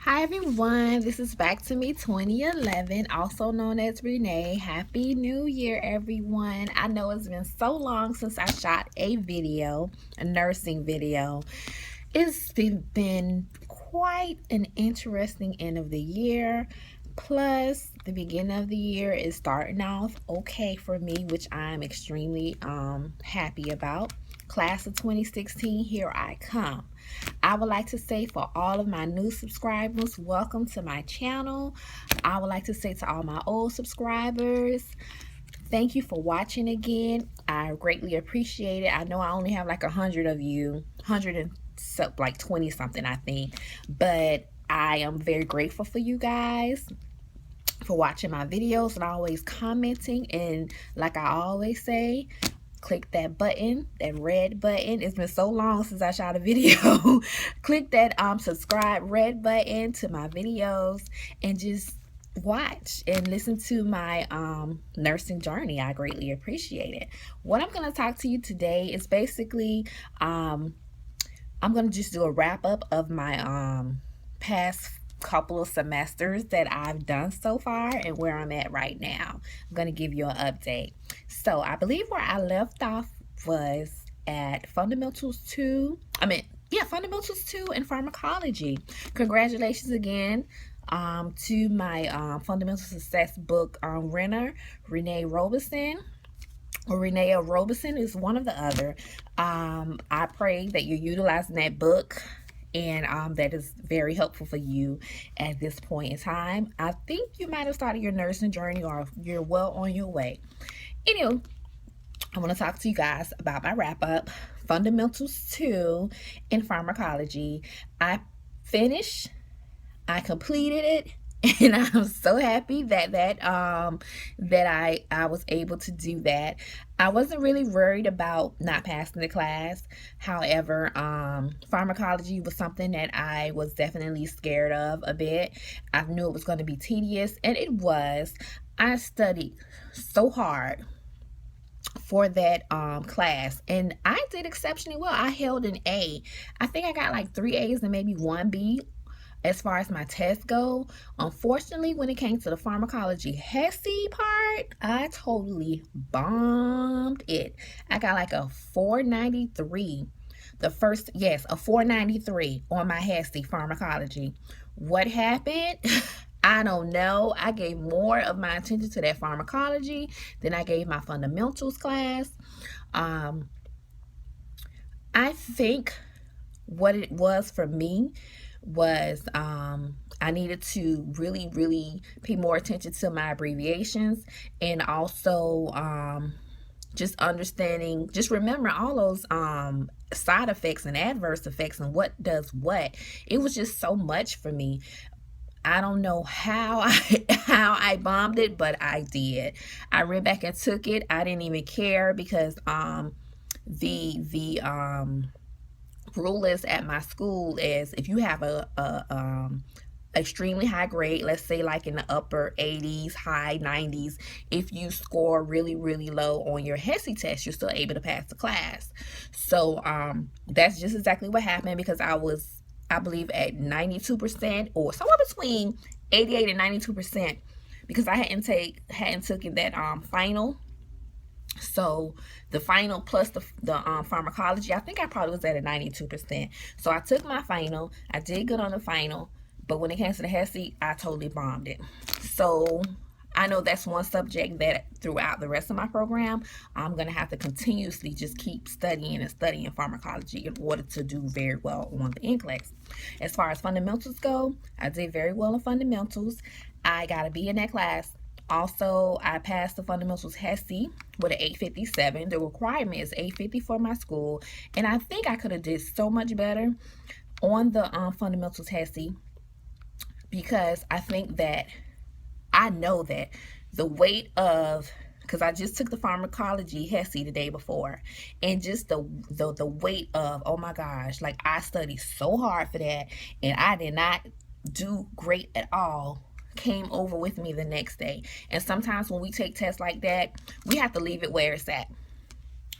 Hi everyone, this is Back to Me 2011, also known as Renee. Happy New Year everyone. I know it's been so long since I shot a video, a nursing video. It's been quite an interesting end of the year. Plus, the beginning of the year is starting off okay for me, which I'm extremely happy about. Class of 2016, here I come. I would like to say for all of my new subscribers, welcome to my channel. I would like to say to all my old subscribers, thank you for watching again. I greatly appreciate it. I know I only have like 100 of you, 100 and like 20 something, I think, but I am very grateful for you guys for watching my videos and always commenting. And like I always say, click that button, that red button. It's been so long since I shot a video. Click that subscribe red button to my videos and just watch and listen to my nursing journey. I greatly appreciate it. What I'm going to talk to you today is basically I'm going to just do a wrap up of my past couple of semesters that I've done so far and where I'm at right now. I'm going to give you an update. So I believe where I left off was at Fundamentals 2. Fundamentals 2 in Pharmacology. Congratulations again to my Fundamental Success book winner, Renee Robeson. Or Renee Robeson is one of the other. I pray that you're utilizing that book and that is very helpful for you at this point in time. I think you might have started your nursing journey or you're well on your way. Anyway, I want to talk to you guys about my wrap up. Fundamentals 2 in Pharmacology. I finished. I completed it. And I'm so happy that I was able to do that. I wasn't really worried about not passing the class. However, pharmacology was something that I was definitely scared of a bit. I knew it was going to be tedious, and it was. I studied so hard for that class, and I did exceptionally well. I held an A. I think I got like 3 A's and maybe 1 B as far as my tests go. Unfortunately, when it came to the pharmacology HESI part, I totally bombed it. I got like a 493. A 493 on my HESI pharmacology. What happened? I don't know. I gave more of my attention to that pharmacology than I gave my fundamentals class. I think what it was for me was I needed to really pay more attention to my abbreviations, and also just understanding, just remember all those side effects and adverse effects and what does what. It was just so much for me. I don't know how I bombed it, but I did. I ran back and took it. I didn't even care because the rule is at my school is if you have a extremely high grade, let's say like in the upper 80s, high 90s, if you score really low on your HESI test, you're still able to pass the class. So that's just exactly what happened, because I believe at 92% or somewhere between 88 and 92%, because I hadn't taken that final. So the final plus the pharmacology, I think I probably was at a 92%. So I took my final. I did good on the final, but when it came to the HESI, I totally bombed it. So I know that's one subject that throughout the rest of my program, I'm going to have to continuously just keep studying and studying pharmacology in order to do very well on the NCLEX. As far as fundamentals go, I did very well in fundamentals. I got to be in that class. Also, I passed the fundamentals HESI with an 857. The requirement is 850 for my school, and I think I could have did so much better on the fundamentals HESI, because I know that the weight of, because I just took the pharmacology HESI the day before, and just the weight of, oh my gosh, like I studied so hard for that and I did not do great at all, came over with me the next day. And sometimes when we take tests like that, we have to leave it where it's at.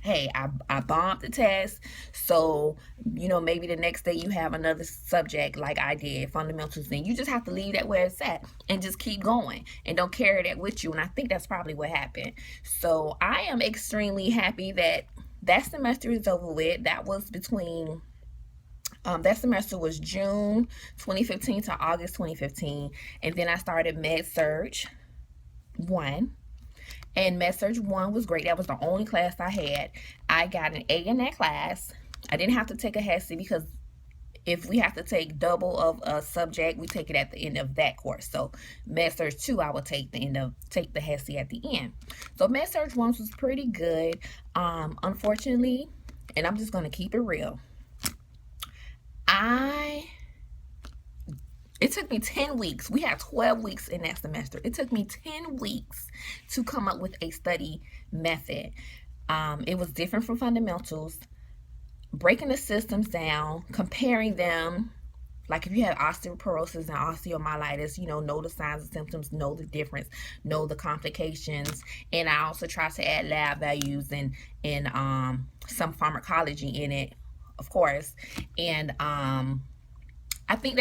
hey, I bombed the test, so maybe the next day you have another subject like I did, fundamentals, then you just have to leave that where it's at and just keep going and don't carry that with you. And I think that's probably what happened. So I am extremely happy that that semester is over with. That was between that semester was June 2015 to August 2015, and then I started Med Surg 1. And Med Surg 1 was great. That was the only class I had. I got an A in that class. I didn't have to take a HESI because if we have to take double of a subject, we take it at the end of that course. So Med Surg 2, I would take the HESI at the end. So Med Surg 1 was pretty good. Unfortunately, and I'm just gonna keep it real, it took me 10 weeks. We had 12 weeks in that semester. It took me 10 weeks to come up with a study method. It was different from fundamentals, breaking the systems down, comparing them. Like if you have osteoporosis and osteomyelitis, know the signs and symptoms, know the difference, know the complications. And I also try to add lab values and some pharmacology in it, of course. And I think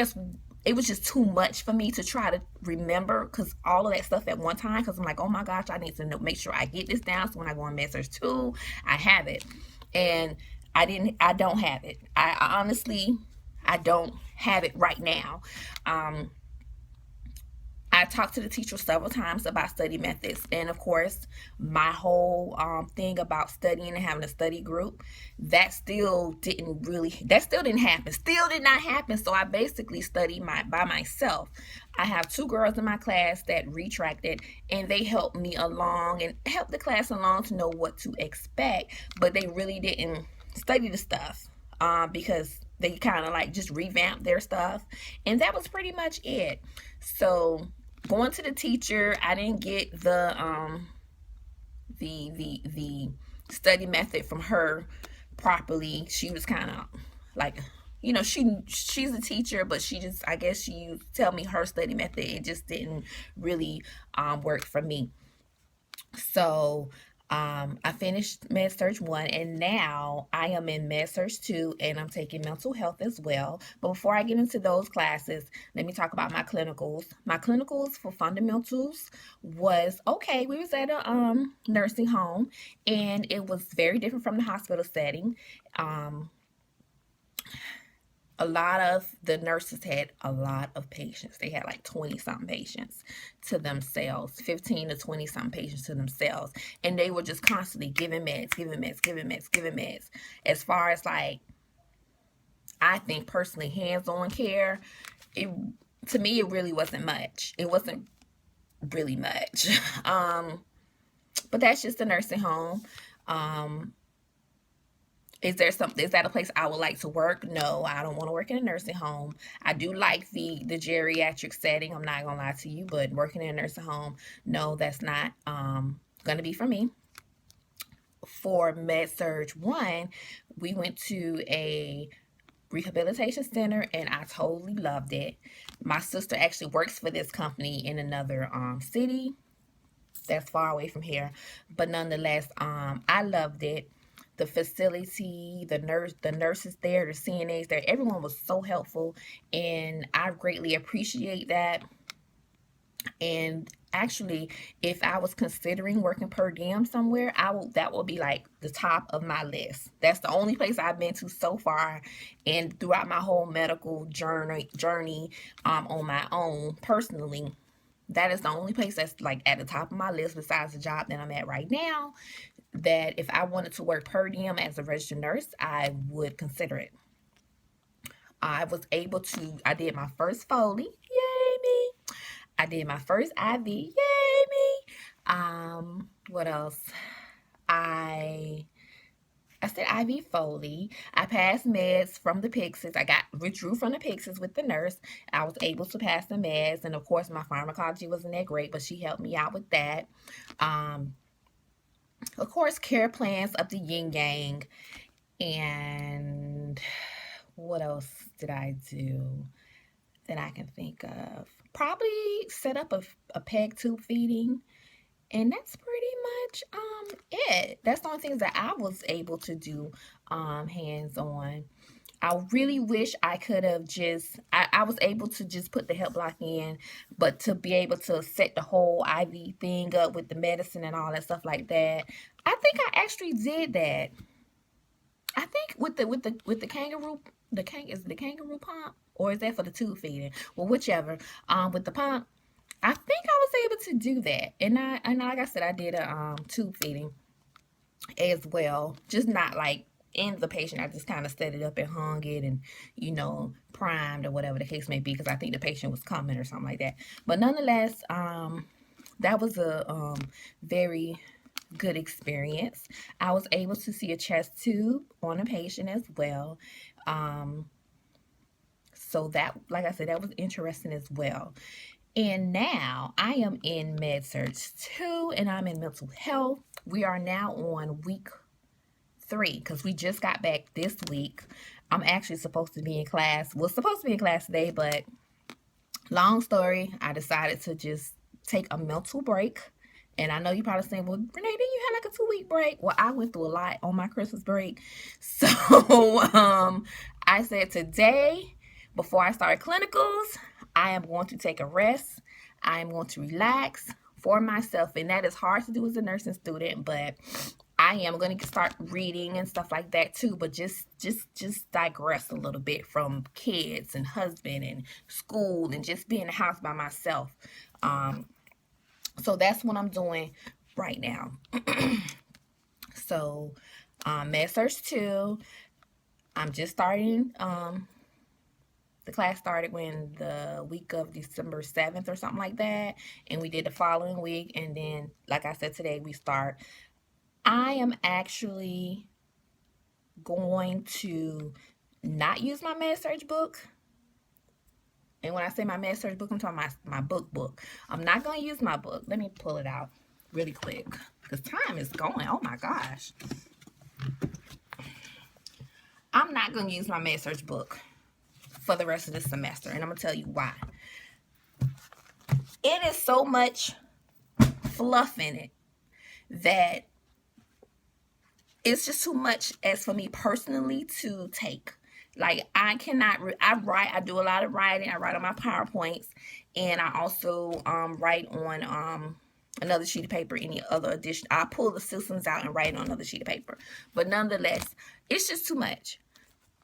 it was just too much for me to try to remember, because all of that stuff at one time, because I'm like, oh my gosh, I need to make sure I get this down so when I go on Med Surg 2, I have it. And I don't have it. I honestly, I don't have it right now. I talked to the teacher several times about study methods, and of course, my whole thing about studying and having a study group, that still didn't happen. Still did not happen. So I basically studied by myself. I have 2 girls in my class that retracted, and they helped me along and helped the class along to know what to expect, but they really didn't study the stuff because they kind of like just revamped their stuff, and that was pretty much it. So going to the teacher, I didn't get the study method from her properly. She was kind of like, she's a teacher, but I guess she tell me her study method. It just didn't really work for me. So I finished Med Surg 1, and now I am in Med Surg 2, and I'm taking mental health as well. But before I get into those classes, let me talk about my clinicals. My clinicals for fundamentals was okay. We was at a nursing home, and it was very different from the hospital setting. A lot of the nurses had a lot of patients. They had like 20 something patients to themselves, 15 to 20 something patients to themselves. And they were just constantly giving meds. As far as like, I think personally, hands-on care, to me, it really wasn't much. It wasn't really much. But that's just a nursing home. Is that a place I would like to work? No, I don't want to work in a nursing home. I do like the geriatric setting. I'm not gonna lie to you, but working in a nursing home, no, that's not gonna be for me. For Med Surg 1, we went to a rehabilitation center, and I totally loved it. My sister actually works for this company in another city that's far away from here, but nonetheless, I loved it. The facility, the nurses there, the CNAs there, everyone was so helpful, and I greatly appreciate that. And actually, if I was considering working per diem somewhere, that would be like the top of my list. That's the only place I've been to so far, and throughout my whole medical journey on my own personally, that is the only place that's like at the top of my list besides the job that I'm at right now, that if I wanted to work per diem as a registered nurse, I would consider it. I did my first Foley, yay me. I did my first IV, yay me. What else? I said IV Foley. I passed meds from the Pyxis. I withdrew from the Pyxis with the nurse. I was able to pass the meds, and of course my pharmacology wasn't that great, but she helped me out with that. Of course, care plans up to yin yang. And what else did I do that I can think of? Probably set up a peg tube feeding. And that's pretty much that's the only things that I was able to do hands on. I really wish I could have I was able to just put the help block in, but to be able to set the whole IV thing up with the medicine and all that stuff like that, I think I actually did that. I think with the kangaroo, is it the kangaroo pump, or is that for the tube feeding? Well, whichever. With the pump, I think I was able to do that, and like I said, I did a tube feeding as well, just not like in the patient. I just kind of set it up and hung it, and primed or whatever the case may be, because I think the patient was coming or something like that. But nonetheless, that was a very good experience. I was able to see a chest tube on a patient as well. So that, like I said, that was interesting as well. And now I am in Med Surg 2, and I'm in mental health. We are now on week 3 because we just got back this week. I'm actually supposed to be in class. Was supposed to be in class today, but long story, I decided to just take a mental break. And I know you're probably saying, well, Renee, didn't you have like a 2-week break? Well, I went through a lot on my Christmas break. So I said today, before I start clinicals, I am going to take a rest. I am going to relax for myself. And that is hard to do as a nursing student, but I am going to start reading and stuff like that too, but just digress a little bit from kids and husband and school and just being in the house by myself. So that's what I'm doing right now. So, Med Surg 2, I'm just starting. The class started when the week of December 7th or something like that, and we did the following week, and then, like I said, today we start. I am actually going to not use my Med Surg book. And when I say my Med Surg book, I'm talking about my book. I'm not going to use my book. Let me pull it out really quick because time is going. Oh my gosh. I'm not going to use my Med Surg book for the rest of the semester, and I'm going to tell you why. It is so much fluff in it that it's just too much as for me personally to take. Like, I cannot, I do a lot of writing. I write on my PowerPoints, and I also write on another sheet of paper, any other addition. I pull the systems out and write on another sheet of paper. But nonetheless, it's just too much.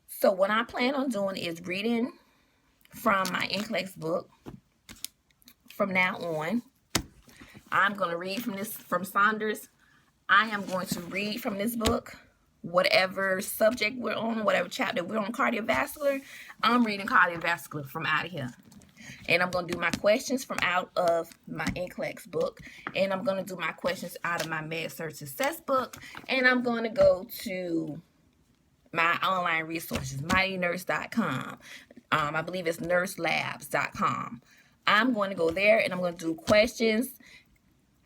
So what I plan on doing is reading from my NCLEX book from now on. I'm going to read from Saunders. I am going to read from this book, whatever subject we're on, whatever chapter we're on, cardiovascular. I'm reading cardiovascular from out of here. And I'm going to do my questions from out of my NCLEX book. And I'm going to do my questions out of my Med Surg Success book. And I'm going to go to my online resources, mightynurse.com. I believe it's nurselabs.com. I'm going to go there, and I'm going to do questions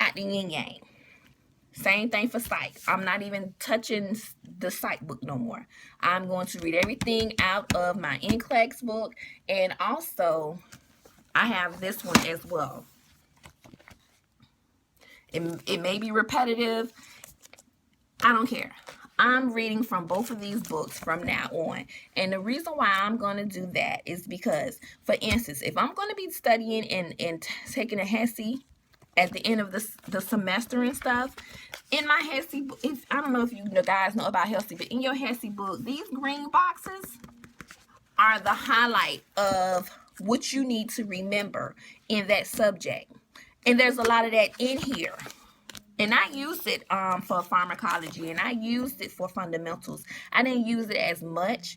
at the yin yang. Same thing for psych. I'm not even touching the psych book no more. I'm going to read everything out of my NCLEX book. And also, I have this one as well. It may be repetitive. I don't care. I'm reading from both of these books from now on. And the reason why I'm going to do that is because, for instance, if I'm going to be studying and taking a HESI at the end of the semester and stuff, in my HESI book, I don't know if you guys know about HESI, but in your HESI book, these green boxes are the highlight of what you need to remember in that subject. And there's a lot of that in here. And I used it for pharmacology, and I used it for fundamentals. I didn't use it as much,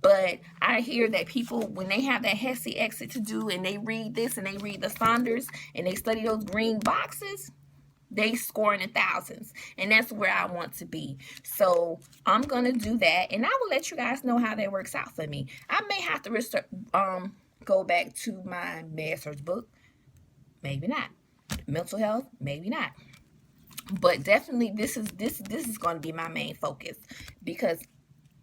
but I hear that people, when they have that HESI exit to do, and they read this, and they read the Saunders, and they study those green boxes, they score in the thousands. And that's where I want to be. So I'm going to do that, and I will let you guys know how that works out for me. I may have to go back to my Med Surg book. Maybe not. Mental health, maybe not. But definitely this is going to be my main focus, because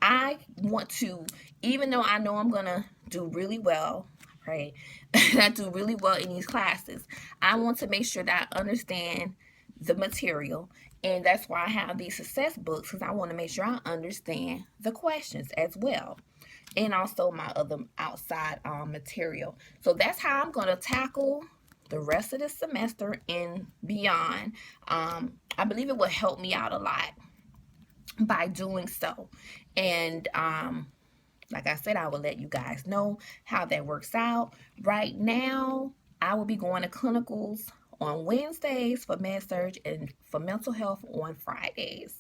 I want to, even though I know I'm going to do really well, right? I do really well in these classes. I want to make sure that I understand the material. And that's why I have these success books, because I want to make sure I understand the questions as well. And also my other outside material. So that's how I'm going to tackle the rest of the semester and beyond. I believe it will help me out a lot by doing so. And like I said, I will let you guys know how that works out. Right now, I will be going to clinicals on Wednesdays for med surg and for mental health on Fridays.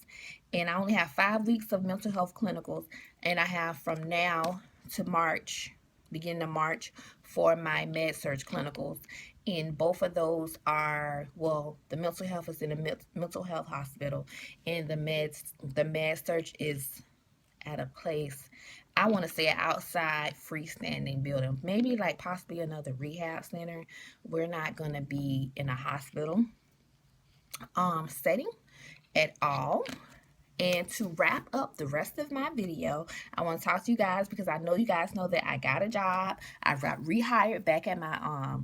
And I only have 5 weeks of mental health clinicals, and I have from now to March, beginning of March, for my med surg clinicals. And both of those are, well, the mental health is in a mental health hospital, and the med surg is at a place, I want to say an outside freestanding building, maybe like possibly another rehab center. We're not going to be in a hospital setting at all. And to wrap up the rest of my video, I want to talk to you guys because I know you guys know that I got a job. I got rehired back at my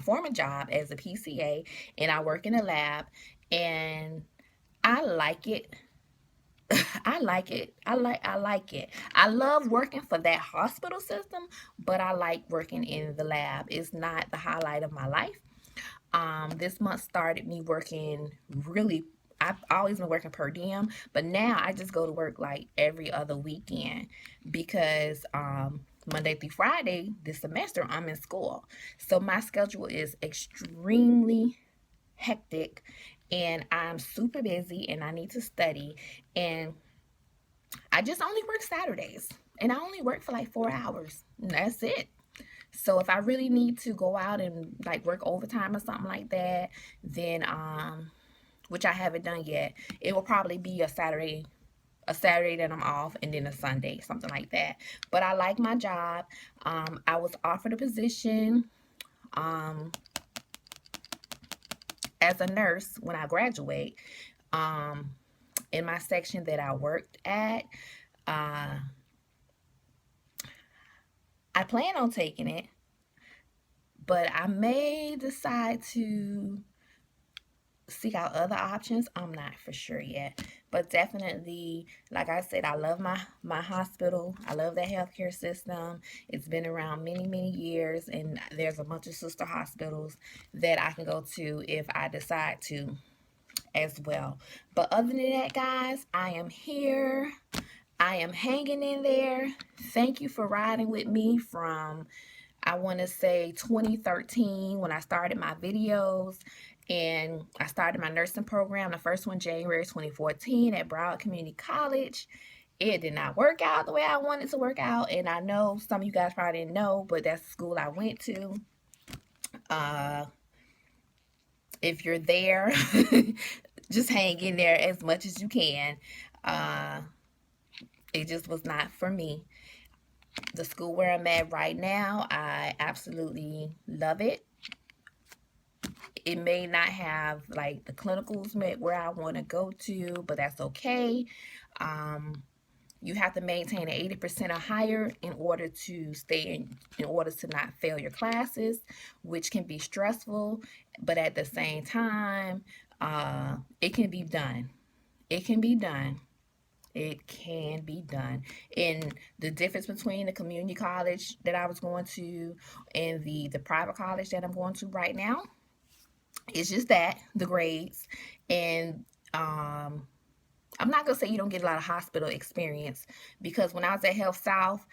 former job as a PCA, and I work in a lab, and I like it. I like it. I like it. I love working for that hospital system, but I like working in the lab. It's not the highlight of my life. This month started me working really. I've always been working per diem, but now I just go to work like every other weekend because Monday through Friday this semester I'm in school. So my schedule is extremely hectic, and I'm super busy and I need to study, and I just only work Saturdays, and I only work for like 4 hours, and that's it. So if I really need to go out and like work overtime or something like that, then which I haven't done yet, it will probably be a Saturday that I'm off, and then a Sunday, something like that. But I like my job. I was offered a position um as a nurse when I graduate. Um in my section that I worked at, uh I plan on taking it, but I may decide to seek out other options. I'm not for sure yet, but definitely, like I said, I love my hospital. I love that healthcare system. It's been around many years, and there's a bunch of sister hospitals that I can go to if I decide to as well. But other than that, guys, I am here. I am hanging in there. Thank you for riding with me from, I want to say, 2013 when I started my videos, and I started my nursing program, the first one January 2014 at Broward Community College. It did not work out the way I wanted to work out, and I know some of you guys probably didn't know, but that's the school I went to. Uh, if you're there, just hang in there as much as you can. Uh, it just was not for me. The school where I'm at right now, I absolutely love it. It may not have like the clinicals where I want to go to, but that's okay. You have to maintain an 80% or higher in order to stay in order to not fail your classes, which can be stressful, but at the same time, it can be done. It can be done. It can be done. And the difference between the community college that I was going to and the private college that I'm going to right now, it's just that the grades. And I'm not gonna say you don't get a lot of hospital experience, because when I was at Health South,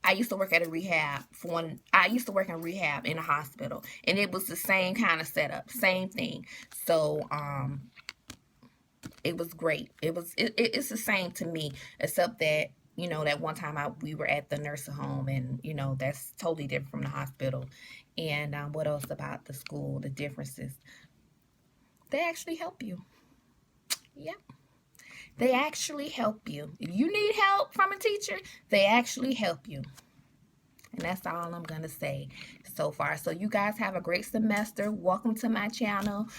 I used to work at a rehab for one. I used to work in rehab in a hospital, and it was the same kind of setup, same thing. So it was great. It's the same to me, except that that one time we were at the nursing home, and that's totally different from the hospital. And what else about the school? The differences, they actually help you. Yep. They actually help you. If you need help from a teacher, they actually help you. And that's all I'm going to say so far. So you guys have a great semester. Welcome to my channel.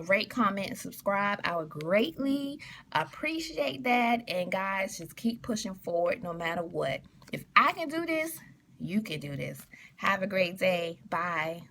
Rate, comment, and subscribe. I would greatly appreciate that. And guys, just keep pushing forward no matter what. If I can do this, you can do this. Have a great day. Bye.